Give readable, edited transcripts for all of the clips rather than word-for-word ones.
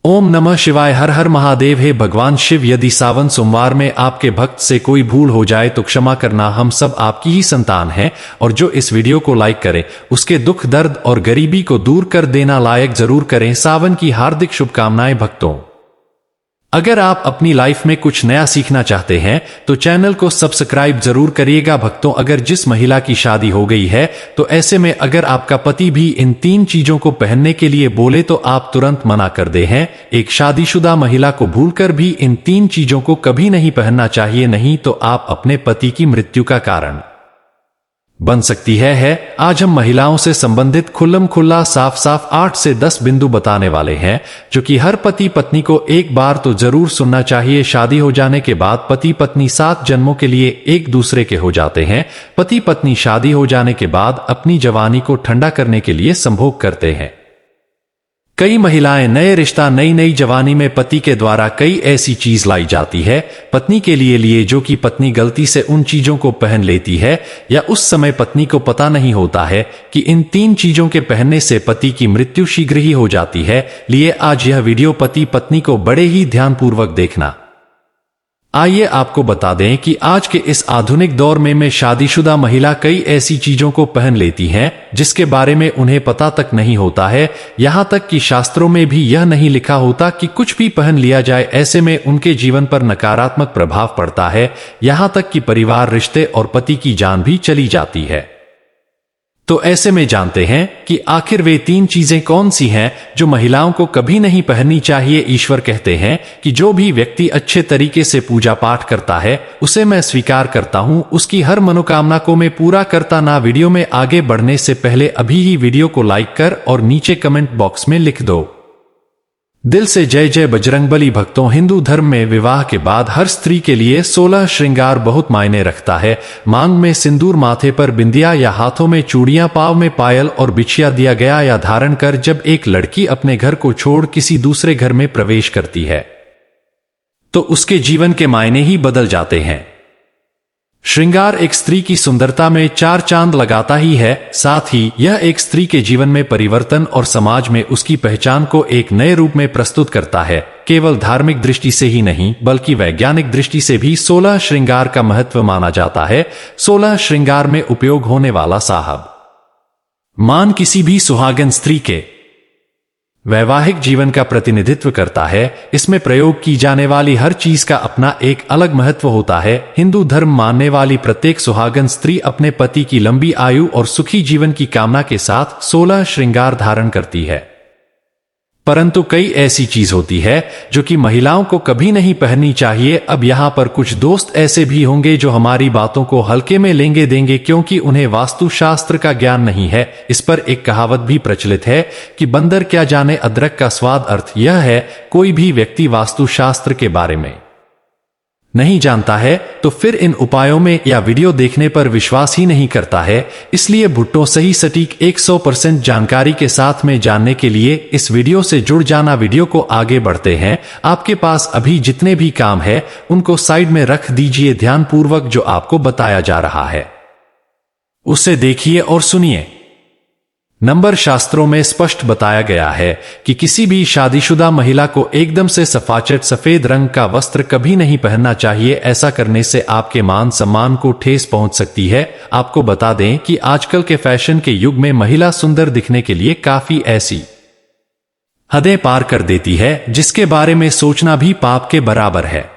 ओम नमः शिवाय। हर हर महादेव। हे भगवान शिव, यदि सावन सोमवार में आपके भक्त से कोई भूल हो जाए तो क्षमा करना, हम सब आपकी ही संतान हैं। और जो इस वीडियो को लाइक करे उसके दुख दर्द और गरीबी को दूर कर देना लायक जरूर करें। सावन की हार्दिक शुभकामनाएं भक्तों। अगर आप अपनी लाइफ में कुछ नया सीखना चाहते हैं तो चैनल को सब्सक्राइब जरूर करिएगा भक्तों। अगर जिस महिला की शादी हो गई है तो ऐसे में अगर आपका पति भी इन 3 चीजों को पहनने के लिए बोले तो आप तुरंत मना कर दे हैं। एक शादीशुदा महिला को भूलकर भी इन 3 चीजों को कभी नहीं पहनना चाहिए, नहीं तो आप अपने पति की मृत्यु का कारण बन सकती है। आज हम महिलाओं से संबंधित खुल्लम खुल्ला साफ साफ 8 से 10 बिंदु बताने वाले हैं जो कि हर पति पत्नी को एक बार तो जरूर सुनना चाहिए। शादी हो जाने के बाद पति पत्नी 7 जन्मों के लिए एक दूसरे के हो जाते हैं। पति पत्नी शादी हो जाने के बाद अपनी जवानी को ठंडा करने के लिए संभोग करते हैं। कई महिलाएं नए रिश्ता नई नई जवानी में पति के द्वारा कई ऐसी चीज लाई जाती है पत्नी के लिए जो कि पत्नी गलती से उन चीजों को पहन लेती है या उस समय पत्नी को पता नहीं होता है कि इन 3 चीजों के पहनने से पति की मृत्यु शीघ्र ही हो जाती है। लिए आज यह वीडियो पति पत्नी को बड़े ही ध्यानपूर्वक देखना। आइए आपको बता दें कि आज के इस आधुनिक दौर में शादीशुदा महिला कई ऐसी चीजों को पहन लेती हैं जिसके बारे में उन्हें पता तक नहीं होता है। यहां तक कि शास्त्रों में भी यह नहीं लिखा होता कि कुछ भी पहन लिया जाए। ऐसे में उनके जीवन पर नकारात्मक प्रभाव पड़ता है, यहां तक कि परिवार, रिश्ते और पति की जान भी चली जाती है। तो ऐसे में जानते हैं कि आखिर वे 3 चीजें कौन सी हैं जो महिलाओं को कभी नहीं पहननी चाहिए। ईश्वर कहते हैं कि जो भी व्यक्ति अच्छे तरीके से पूजा पाठ करता है उसे मैं स्वीकार करता हूं, उसकी हर मनोकामना को मैं पूरा करता ना। वीडियो में आगे बढ़ने से पहले अभी ही वीडियो को लाइक कर और नीचे कमेंट बॉक्स में लिख दो दिल से जय जय बजरंगबली। भक्तों, हिंदू धर्म में विवाह के बाद हर स्त्री के लिए 16 श्रृंगार बहुत मायने रखता है। मांग में सिंदूर, माथे पर बिंदिया या हाथों में चूड़ियां, पांव में पायल और बिछिया दिया गया या धारण कर जब एक लड़की अपने घर को छोड़ किसी दूसरे घर में प्रवेश करती है तो उसके जीवन के मायने ही बदल जाते हैं। श्रृंगार एक स्त्री की सुंदरता में 4 चांद लगाता ही है, साथ ही यह एक स्त्री के जीवन में परिवर्तन और समाज में उसकी पहचान को एक नए रूप में प्रस्तुत करता है। केवल धार्मिक दृष्टि से ही नहीं बल्कि वैज्ञानिक दृष्टि से भी 16 श्रृंगार का महत्व माना जाता है। 16 श्रृंगार में उपयोग होने वाला साहब मान किसी भी सुहागन स्त्री के वैवाहिक जीवन का प्रतिनिधित्व करता है। इसमें प्रयोग की जाने वाली हर चीज का अपना एक अलग महत्व होता है। हिंदू धर्म मानने वाली प्रत्येक सुहागन स्त्री अपने पति की लंबी आयु और सुखी जीवन की कामना के साथ 16 श्रृंगार धारण करती है। परंतु कई ऐसी चीज होती है जो कि महिलाओं को कभी नहीं पहननी चाहिए। अब यहाँ पर कुछ दोस्त ऐसे भी होंगे जो हमारी बातों को हल्के में लेंगे देंगे क्योंकि उन्हें वास्तुशास्त्र का ज्ञान नहीं है। इस पर एक कहावत भी प्रचलित है कि बंदर क्या जाने अदरक का स्वाद। अर्थ यह है, कोई भी व्यक्ति वास्तुशास्त्र के बारे में नहीं जानता है तो फिर इन उपायों में या वीडियो देखने पर विश्वास ही नहीं करता है। इसलिए भुट्टो सही सटीक 100% जानकारी के साथ में जानने के लिए इस वीडियो से जुड़ जाना। वीडियो को आगे बढ़ते हैं। आपके पास अभी जितने भी काम है उनको साइड में रख दीजिए, ध्यानपूर्वक जो आपको बताया जा रहा है उसे देखिए और सुनिए। नंबर शास्त्रों में स्पष्ट बताया गया है कि किसी भी शादीशुदा महिला को एकदम से सफाचट सफेद रंग का वस्त्र कभी नहीं पहनना चाहिए। ऐसा करने से आपके मान सम्मान को ठेस पहुंच सकती है। आपको बता दें कि आजकल के फैशन के युग में महिला सुंदर दिखने के लिए काफी ऐसी हदें पार कर देती है जिसके बारे में सोचना भी पाप के बराबर है।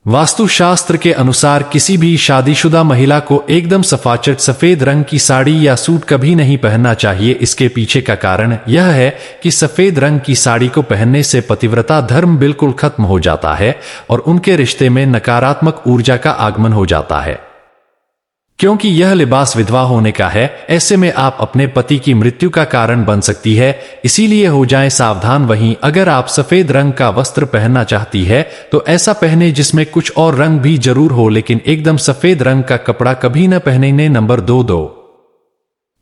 वास्तुशास्त्र के अनुसार किसी भी शादीशुदा महिला को एकदम सफाचट सफेद रंग की साड़ी या सूट कभी नहीं पहनना चाहिए। इसके पीछे का कारण यह है कि सफेद रंग की साड़ी को पहनने से पतिव्रता धर्म बिल्कुल खत्म हो जाता है और उनके रिश्ते में नकारात्मक ऊर्जा का आगमन हो जाता है। क्योंकि यह लिबास विधवा होने का है, ऐसे में आप अपने पति की मृत्यु का कारण बन सकती है। इसीलिए हो जाएं सावधान। वहीं अगर आप सफेद रंग का वस्त्र पहनना चाहती है तो ऐसा पहने जिसमें कुछ और रंग भी जरूर हो, लेकिन एकदम सफेद रंग का कपड़ा कभी न पहनने। नंबर 2।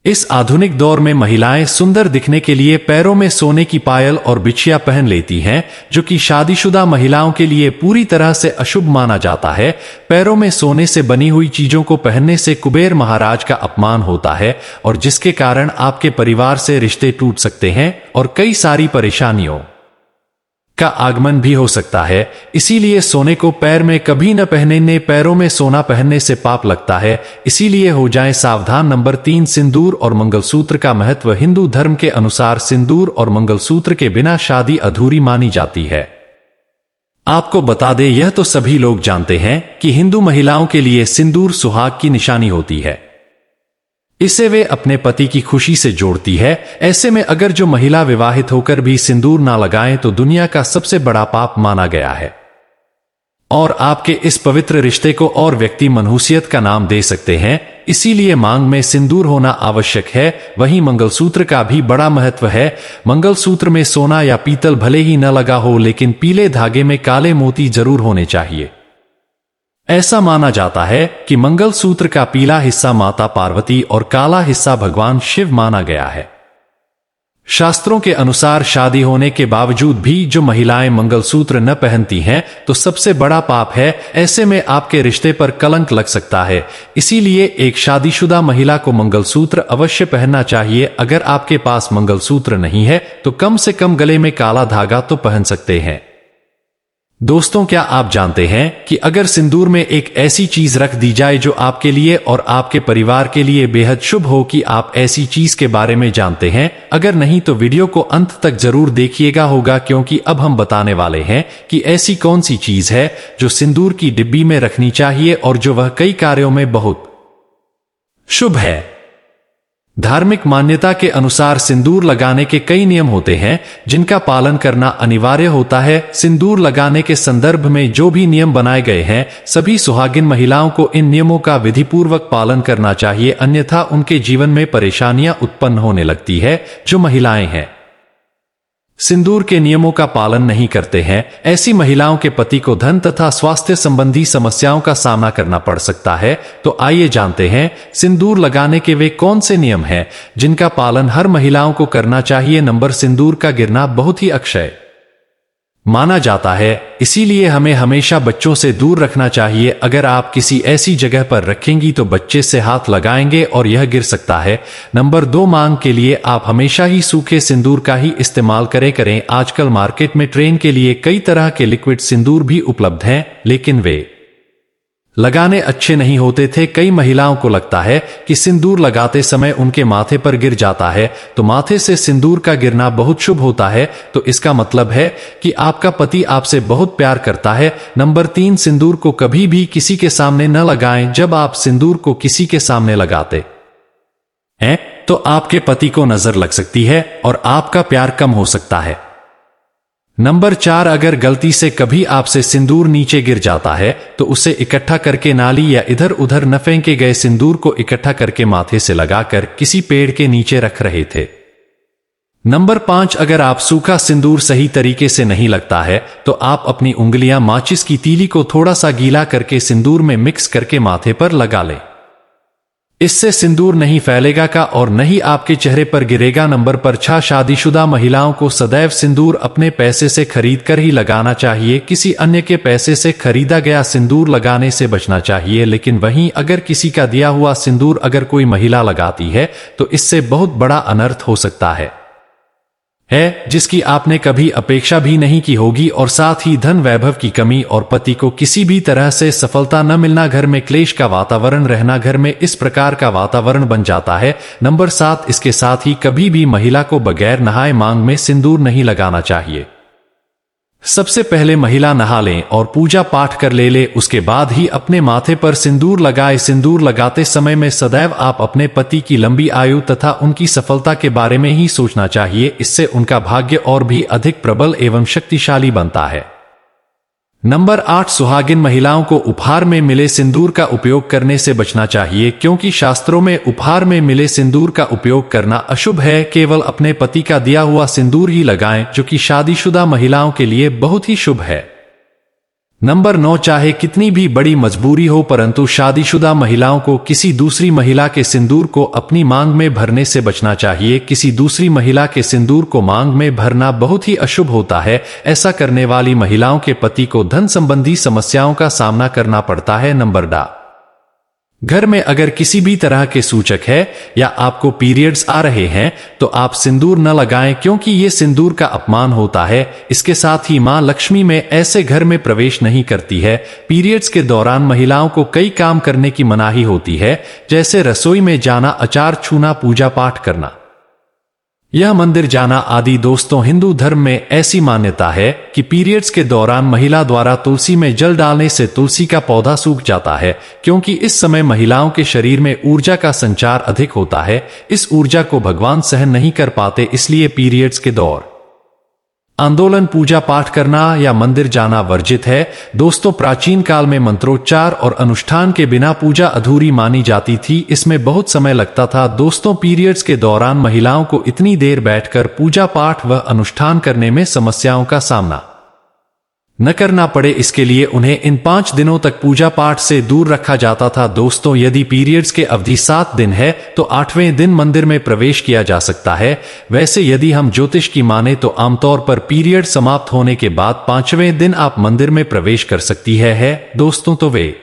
इस आधुनिक दौर में महिलाएं सुंदर दिखने के लिए पैरों में सोने की पायल और बिछिया पहन लेती हैं जो कि शादीशुदा महिलाओं के लिए पूरी तरह से अशुभ माना जाता है। पैरों में सोने से बनी हुई चीजों को पहनने से कुबेर महाराज का अपमान होता है और जिसके कारण आपके परिवार से रिश्ते टूट सकते हैं और कई सारी परेशानियों का आगमन भी हो सकता है। इसीलिए सोने को पैर में कभी न पहनने, पैरों में सोना पहनने से पाप लगता है, इसीलिए हो जाएं सावधान। नंबर 3, सिंदूर और मंगलसूत्र का महत्व। हिंदू धर्म के अनुसार सिंदूर और मंगलसूत्र के बिना शादी अधूरी मानी जाती है। आपको बता दें, यह तो सभी लोग जानते हैं कि हिंदू महिलाओं के लिए सिंदूर सुहाग की निशानी होती है। इसे वे अपने पति की खुशी से जोड़ती है। ऐसे में अगर जो महिला विवाहित होकर भी सिंदूर ना लगाएं तो दुनिया का सबसे बड़ा पाप माना गया है। और आपके इस पवित्र रिश्ते को और व्यक्ति मनहूसियत का नाम दे सकते हैं, इसीलिए मांग में सिंदूर होना आवश्यक है। वहीं मंगलसूत्र का भी बड़ा महत्व है। मंगलसूत्र में सोना या पीतल भले ही न लगा हो, लेकिन पीले धागे में काले मोती जरूर होने चाहिए। ऐसा माना जाता है कि मंगलसूत्र का पीला हिस्सा माता पार्वती और काला हिस्सा भगवान शिव माना गया है। शास्त्रों के अनुसार शादी होने के बावजूद भी जो महिलाएं मंगलसूत्र न पहनती हैं तो सबसे बड़ा पाप है। ऐसे में आपके रिश्ते पर कलंक लग सकता है। इसीलिए एक शादीशुदा महिला को मंगलसूत्र अवश्य पहनना चाहिए। अगर आपके पास मंगलसूत्र नहीं है तो कम से कम गले में काला धागा तो पहन सकते हैं। दोस्तों, क्या आप जानते हैं कि अगर सिंदूर में एक ऐसी चीज रख दी जाए जो आपके लिए और आपके परिवार के लिए बेहद शुभ हो, कि आप ऐसी चीज के बारे में जानते हैं? अगर नहीं तो वीडियो को अंत तक जरूर देखिएगा होगा, क्योंकि अब हम बताने वाले हैं कि ऐसी कौन सी चीज है जो सिंदूर की डिब्बी में रखनी चाहिए और जो वह कई कार्यों में बहुत शुभ है। धार्मिक मान्यता के अनुसार सिंदूर लगाने के कई नियम होते हैं जिनका पालन करना अनिवार्य होता है। सिंदूर लगाने के संदर्भ में जो भी नियम बनाए गए हैं, सभी सुहागिन महिलाओं को इन नियमों का विधिपूर्वक पालन करना चाहिए, अन्यथा उनके जीवन में परेशानियां उत्पन्न होने लगती है। जो महिलाएं हैं सिंदूर के नियमों का पालन नहीं करते हैं, ऐसी महिलाओं के पति को धन तथा स्वास्थ्य संबंधी समस्याओं का सामना करना पड़ सकता है। तो आइए जानते हैं सिंदूर लगाने के वे कौन से नियम हैं जिनका पालन हर महिलाओं को करना चाहिए। नंबर, सिंदूर का गिरना बहुत ही अक्षय माना जाता है, इसीलिए हमें हमेशा बच्चों से दूर रखना चाहिए। अगर आप किसी ऐसी जगह पर रखेंगी तो बच्चे से हाथ लगाएंगे और यह गिर सकता है। नंबर 2, मांग के लिए आप हमेशा ही सूखे सिंदूर का ही इस्तेमाल करें। आजकल मार्केट में ट्रेन के लिए कई तरह के लिक्विड सिंदूर भी उपलब्ध हैं, लेकिन वे लगाने अच्छे नहीं होते थे। कई महिलाओं को लगता है कि सिंदूर लगाते समय उनके माथे पर गिर जाता है, तो माथे से सिंदूर का गिरना बहुत शुभ होता है, तो इसका मतलब है कि आपका पति आपसे बहुत प्यार करता है। नंबर 3, सिंदूर को कभी भी किसी के सामने न लगाएं। जब आप सिंदूर को किसी के सामने लगाते हैं तो आपके पति को नजर लग सकती है और आपका प्यार कम हो सकता है। नंबर 4, अगर गलती से कभी आपसे सिंदूर नीचे गिर जाता है तो उसे इकट्ठा करके नाली या इधर उधर न फेंके गए सिंदूर को इकट्ठा करके माथे से लगाकर किसी पेड़ के नीचे रख रहे थे। नंबर 5, अगर आप सूखा सिंदूर सही तरीके से नहीं लगता है तो आप अपनी उंगलियां माचिस की तीली को थोड़ा सा गीला करके सिंदूर में मिक्स करके माथे पर लगा लें। इससे सिंदूर नहीं फैलेगा का और नहीं आपके चेहरे पर गिरेगा। नंबर 6, शादीशुदा महिलाओं को सदैव सिंदूर अपने पैसे से खरीद कर ही लगाना चाहिए। किसी अन्य के पैसे से खरीदा गया सिंदूर लगाने से बचना चाहिए। लेकिन वहीं अगर किसी का दिया हुआ सिंदूर अगर कोई महिला लगाती है तो इससे बहुत बड़ा अनर्थ हो सकता है जिसकी आपने कभी अपेक्षा भी नहीं की होगी, और साथ ही धन वैभव की कमी और पति को किसी भी तरह से सफलता न मिलना, घर में क्लेश का वातावरण रहना, घर में इस प्रकार का वातावरण बन जाता है। नंबर 7, इसके साथ ही कभी भी महिला को बगैर नहाए मांग में सिंदूर नहीं लगाना चाहिए। सबसे पहले महिला नहा लें और पूजा पाठ कर ले, उसके बाद ही अपने माथे पर सिंदूर लगाए। सिंदूर लगाते समय में सदैव आप अपने पति की लंबी आयु तथा उनकी सफलता के बारे में ही सोचना चाहिए। इससे उनका भाग्य और भी अधिक प्रबल एवं शक्तिशाली बनता है। नंबर 8, सुहागिन महिलाओं को उपहार में मिले सिंदूर का उपयोग करने से बचना चाहिए, क्योंकि शास्त्रों में उपहार में मिले सिंदूर का उपयोग करना अशुभ है। केवल अपने पति का दिया हुआ सिंदूर ही लगाएं, जो कि शादीशुदा महिलाओं के लिए बहुत ही शुभ है। नंबर 9, चाहे कितनी भी बड़ी मजबूरी हो, परंतु शादीशुदा महिलाओं को किसी दूसरी महिला के सिंदूर को अपनी मांग में भरने से बचना चाहिए। किसी दूसरी महिला के सिंदूर को मांग में भरना बहुत ही अशुभ होता है। ऐसा करने वाली महिलाओं के पति को धन संबंधी समस्याओं का सामना करना पड़ता है। नंबर घर में अगर किसी भी तरह के सूचक है या आपको पीरियड्स आ रहे हैं तो आप सिंदूर न लगाएं, क्योंकि ये सिंदूर का अपमान होता है। इसके साथ ही मां लक्ष्मी में ऐसे घर में प्रवेश नहीं करती है। पीरियड्स के दौरान महिलाओं को कई काम करने की मनाही होती है, जैसे रसोई में जाना, अचार छूना, पूजा पाठ करना, यह मंदिर जाना आदि। दोस्तों, हिंदू धर्म में ऐसी मान्यता है कि पीरियड्स के दौरान महिला द्वारा तुलसी में जल डालने से तुलसी का पौधा सूख जाता है, क्योंकि इस समय महिलाओं के शरीर में ऊर्जा का संचार अधिक होता है। इस ऊर्जा को भगवान सहन नहीं कर पाते, इसलिए पीरियड्स के दौर आंदोलन, पूजा पाठ करना या मंदिर जाना वर्जित है। दोस्तों, प्राचीन काल में मंत्रोच्चार और अनुष्ठान के बिना पूजा अधूरी मानी जाती थी। इसमें बहुत समय लगता था। दोस्तों, पीरियड्स के दौरान महिलाओं को इतनी देर बैठकर पूजा पाठ व अनुष्ठान करने में समस्याओं का सामना न करना पड़े, इसके लिए उन्हें इन 5 दिनों तक पूजा पाठ से दूर रखा जाता था। दोस्तों, यदि पीरियड्स के अवधि 7 दिन है तो 8वें दिन मंदिर में प्रवेश किया जा सकता है। वैसे यदि हम ज्योतिष की माने तो आमतौर पर पीरियड समाप्त होने के बाद 5वें दिन आप मंदिर में प्रवेश कर सकती है। दोस्तों, तो वे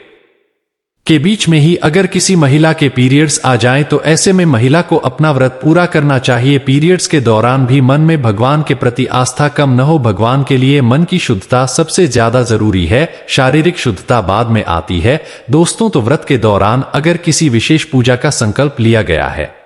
के बीच में ही अगर किसी महिला के पीरियड्स आ जाएं तो ऐसे में महिला को अपना व्रत पूरा करना चाहिए। पीरियड्स के दौरान भी मन में भगवान के प्रति आस्था कम न हो। भगवान के लिए मन की शुद्धता सबसे ज्यादा जरूरी है, शारीरिक शुद्धता बाद में आती है। दोस्तों, तो व्रत के दौरान अगर किसी विशेष पूजा का संकल्प लिया गया है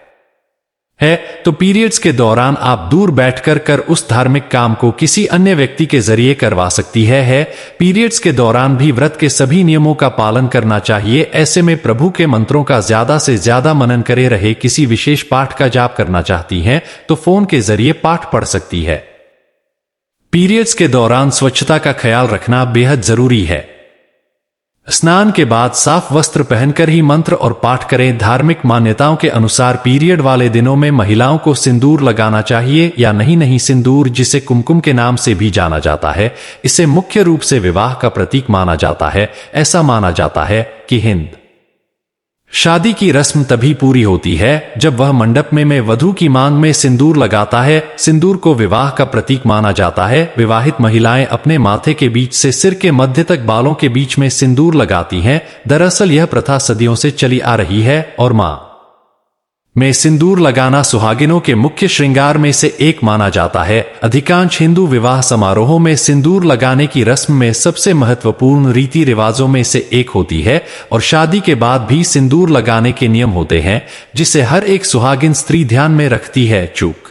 तो पीरियड्स के दौरान आप दूर बैठकर कर उस धार्मिक काम को किसी अन्य व्यक्ति के जरिए करवा सकती है। पीरियड्स के दौरान भी व्रत के सभी नियमों का पालन करना चाहिए। ऐसे में प्रभु के मंत्रों का ज्यादा से ज्यादा मनन करे रहे। किसी विशेष पाठ का जाप करना चाहती हैं तो फोन के जरिए पाठ पढ़ सकती है। पीरियड्स के दौरान स्वच्छता का ख्याल रखना बेहद जरूरी है। स्नान के बाद साफ वस्त्र पहनकर ही मंत्र और पाठ करें। धार्मिक मान्यताओं के अनुसार पीरियड वाले दिनों में महिलाओं को सिंदूर लगाना चाहिए या नहीं। सिंदूर, जिसे कुमकुम के नाम से भी जाना जाता है, इसे मुख्य रूप से विवाह का प्रतीक माना जाता है। ऐसा माना जाता है कि हिंद शादी की रस्म तभी पूरी होती है जब वह मंडप में वधू की मांग में सिंदूर लगाता है। सिंदूर को विवाह का प्रतीक माना जाता है। विवाहित महिलाएं अपने माथे के बीच से सिर के मध्य तक बालों के बीच में सिंदूर लगाती हैं। दरअसल यह प्रथा सदियों से चली आ रही है और मां में सिंदूर लगाना सुहागिनों के मुख्य श्रृंगार में से एक माना जाता है। अधिकांश हिंदू विवाह समारोहों में सिंदूर लगाने की रस्म में सबसे महत्वपूर्ण रीति रिवाजों में से एक होती है और शादी के बाद भी सिंदूर लगाने के नियम होते हैं, जिसे हर एक सुहागिन स्त्री ध्यान में रखती है। चूक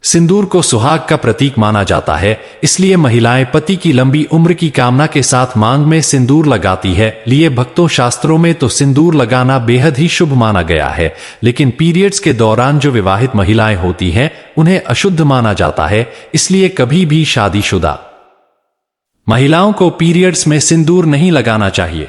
सिंदूर को सुहाग का प्रतीक माना जाता है, इसलिए महिलाएं पति की लंबी उम्र की कामना के साथ मांग में सिंदूर लगाती है। लिए भक्तों, शास्त्रों में तो सिंदूर लगाना बेहद ही शुभ माना गया है, लेकिन पीरियड्स के दौरान जो विवाहित महिलाएं होती हैं उन्हें अशुद्ध माना जाता है। इसलिए कभी भी शादीशुदा महिलाओं को पीरियड्स में सिंदूर नहीं लगाना चाहिए।